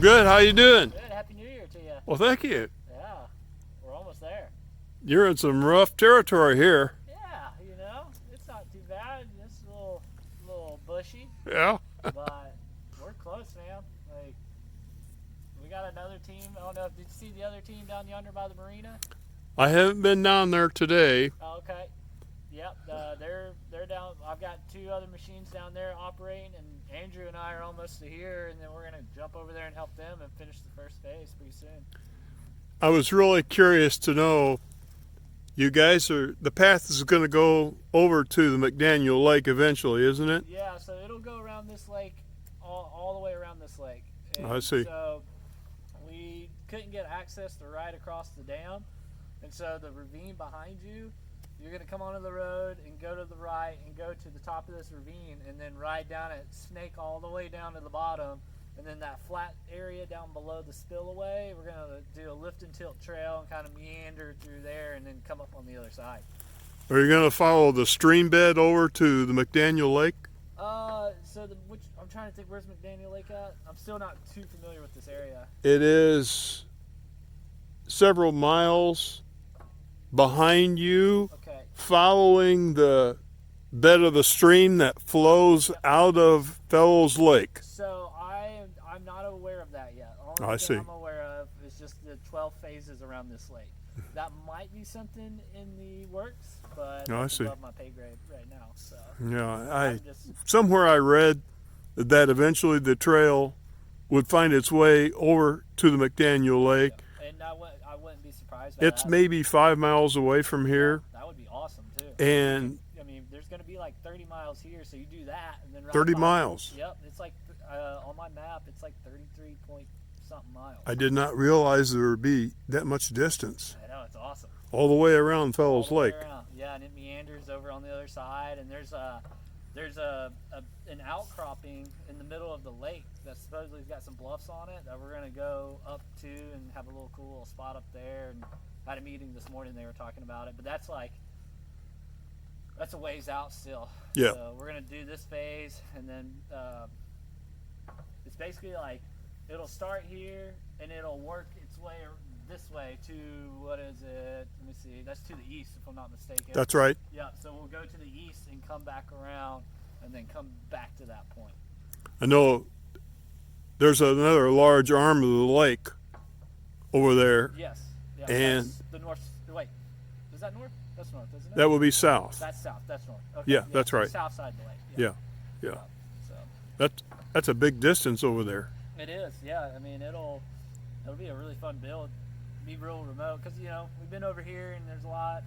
good. How you doing? Good. Happy New Year to you. Well, thank you. Yeah, we're almost there. You're in some rough territory here. Yeah, it's not too bad. It's a little bushy, Yeah. but we're close, man. Like, we got another team. I don't know if did you see the other team down yonder by the marina? I haven't been down there today. Oh, okay. Yep, they're down. I've got two other machines down there operating, and Andrew and I are almost to here, and then we're gonna jump over there and help them and finish the first phase pretty soon. I was really curious to know, you guys the path is going to go over to the McDaniel Lake eventually, isn't it? Yeah, so it'll go around this lake, all the way around this lake. And I see. So we couldn't get access to ride across the dam, and so the ravine behind you, you're going to come onto the road and go to the right and go to the top of this ravine and then ride down it, snake all the way down to the bottom, and then that flat area down below the spillway, we're going to do a lift and tilt trail and kind of meander through there and then come up on the other side. Are you going to follow the stream bed over to the McDaniel Lake? I'm trying to think, where's McDaniel Lake at? I'm still not too familiar with this area. It is several miles behind you, Okay. following the bed of the stream that flows out of Fellows Lake. So I'm not aware of that yet. Only I thing see. I'm aware of is just the 12 phases around this lake. That might be something in the works, but I that's see. above my pay grade right now. So Yeah, I'm just somewhere I read that eventually the trail would find its way over to the McDaniel Lake. and I wouldn't be surprised by It's that. maybe 5 miles away from here, That would be awesome too. and I mean, there's going to be like 30 miles here, so you do that and then ride 30 by. miles. Yep, it's like on my map, it's like 33 point something miles. I did not realize there would be that much distance I know, it's awesome. all the way around Fellows All the way Lake. around. Yeah, and it meanders over on the other side, and there's an outcropping in the middle of the lake that supposedly has got some bluffs on it that we're gonna go up to and have a little cool little spot up there. And I had a meeting this morning, they were talking about it, but that's a ways out still. Yeah. So we're gonna do this phase, and then it's basically like it'll start here and it'll work its way this way to, what is it? Let me see. That's to the east, if I'm not mistaken. That's right. Yeah. So we'll go to the east and come back around, and then come back to that point. I know there's another large arm of the lake over there. Yes. Yeah, And- that's the north. Wait, is that north? That's north, isn't it? That would be south. That's south. That's north. Okay, Yeah, that's right. South side of the lake. Yeah, yeah. So That's a big distance over there. it is. Yeah. I mean, it'll be a really fun build. Be real remote because we've been over here and there's a lot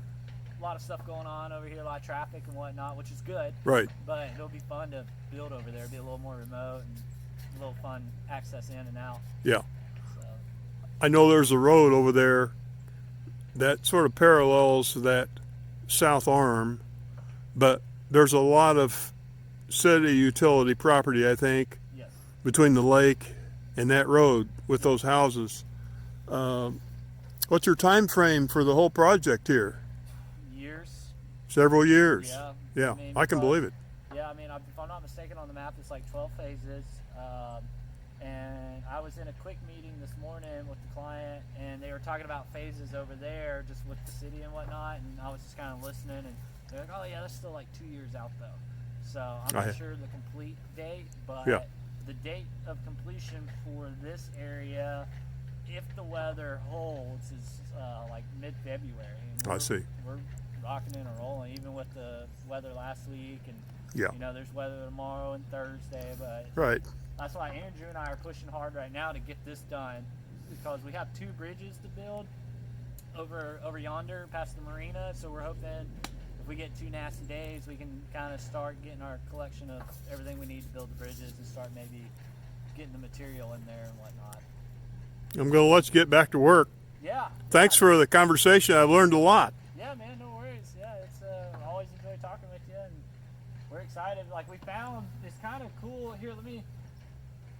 of stuff going on over here, a lot of traffic and whatnot, which is good. Right. But it'll be fun to build over there. Be a little more remote and a little fun access in and out. Yeah. So I know there's a road over there that sort of parallels that south arm, but there's a lot of city utility property, I think, yes. between the lake and that road with those houses. What's your time frame for the whole project here? Years. Several years. Yeah. Yeah, I mean, I can believe it. Yeah, I mean, if I'm not mistaken, on the map, it's like 12 phases. And I was in a quick meeting this morning with the client, and they were talking about phases over there, just with the city and whatnot. And I was just kind of listening, and they're like, "Oh yeah, that's still like 2 years out though." So I'm not sure the complete date, but Yeah. the date of completion for this area, if the weather holds, is like mid-February. And I see. We're rocking and rolling, even with the weather last week, and Yeah. there's weather tomorrow and Thursday, but Right. that's why Andrew and I are pushing hard right now to get this done, because we have 2 bridges to build over yonder past the marina. So we're hoping if we get 2 nasty days, we can kind of start getting our collection of everything we need to build the bridges and start maybe getting the material in there and whatnot. I'm going to let you get back to work. Yeah. Thanks for the conversation. I've learned a lot. Yeah, man, no worries. Yeah, it's I always enjoy talking with you, and we're excited. Like, we found it's kind of cool. Here,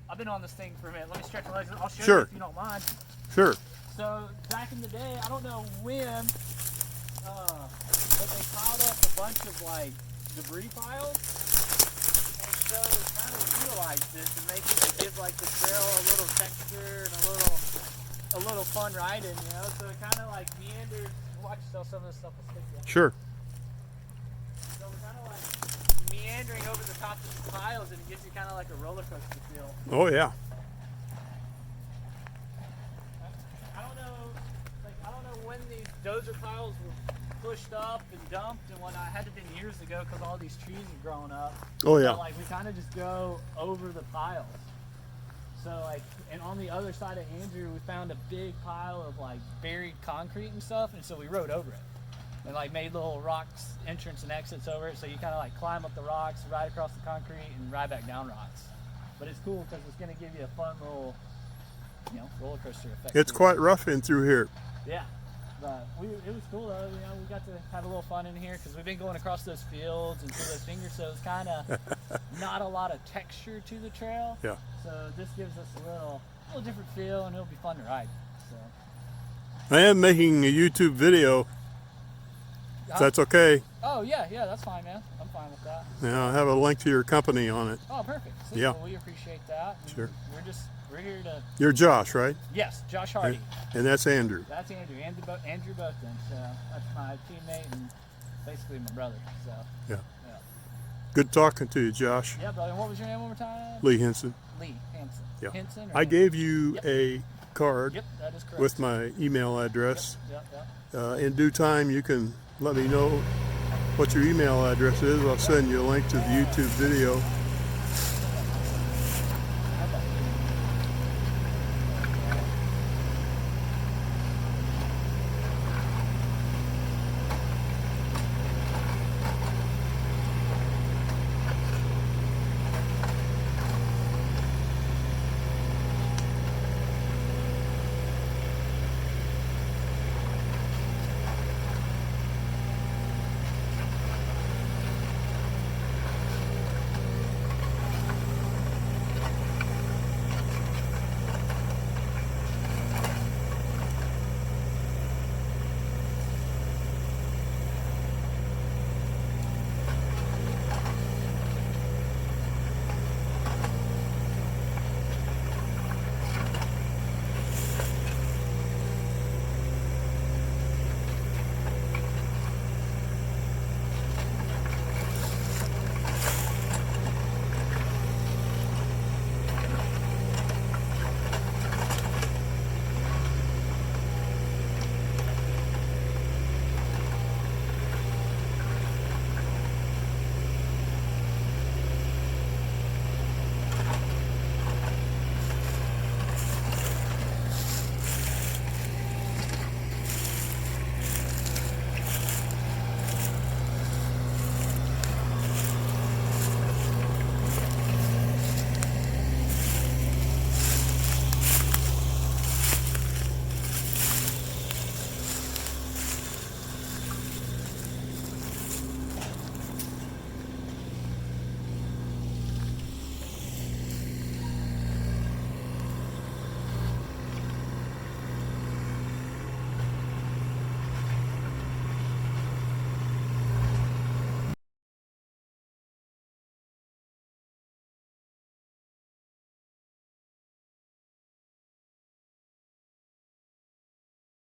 I've been on this thing for a minute. Let me stretch my legs. I'll show Sure. you if you don't mind. Sure. So back in the day, I don't know when, but they piled up a bunch of like debris piles, and so we kind of utilized it to make it to give like the trail a little texture and a little fun riding, you know. So it kind of like meanders. Watch yourself, some of this stuff will stick you. Sure. So we're kind of like meandering over the top of these piles, and it gives you kind of like a roller coaster feel. Oh yeah. I don't know when these dozer piles were pushed up and dumped and whatnot. It had to have been years ago because all these trees are growing up. Oh yeah. So, like, we kind of just go over the piles. So like, and on the other side of Andrew, we found a big pile of like buried concrete and stuff, and so we rode over it and like made little rocks entrance and exits over it. So you kind of like climb up the rocks, ride across the concrete, and ride back down rocks. But it's cool because it's going to give you a fun little, you know, roller coaster effect. It's quite rough in through here. Yeah, but it was cool though. You know, we got to have a little fun in here because we've been going across those fields and through those fingers, so it's kind of not a lot of texture to the trail. Yeah. So this gives us a little different feel, and it'll be fun to ride. So. I am making a YouTube video. If that's okay. Oh yeah, that's fine, man. I'm fine with that. Yeah, I have a link to your company on it. Oh, perfect. See, Yeah. well, we appreciate that. And Sure. We're here to. You're Josh, right? Yes, Josh Hardy. And that's Andrew. That's Andrew. Andrew Botham. So that's my teammate and basically my brother. So. Yeah. Yeah. Good talking to you, Josh. Yeah, brother. What was your name one more time? Lee Henson. Lee Hanson. Yeah. Henson. I gave you a card Yep, that is correct. with my email address. Yep. In due time, you can let me know what your email address is. I'll send you a link to the YouTube video.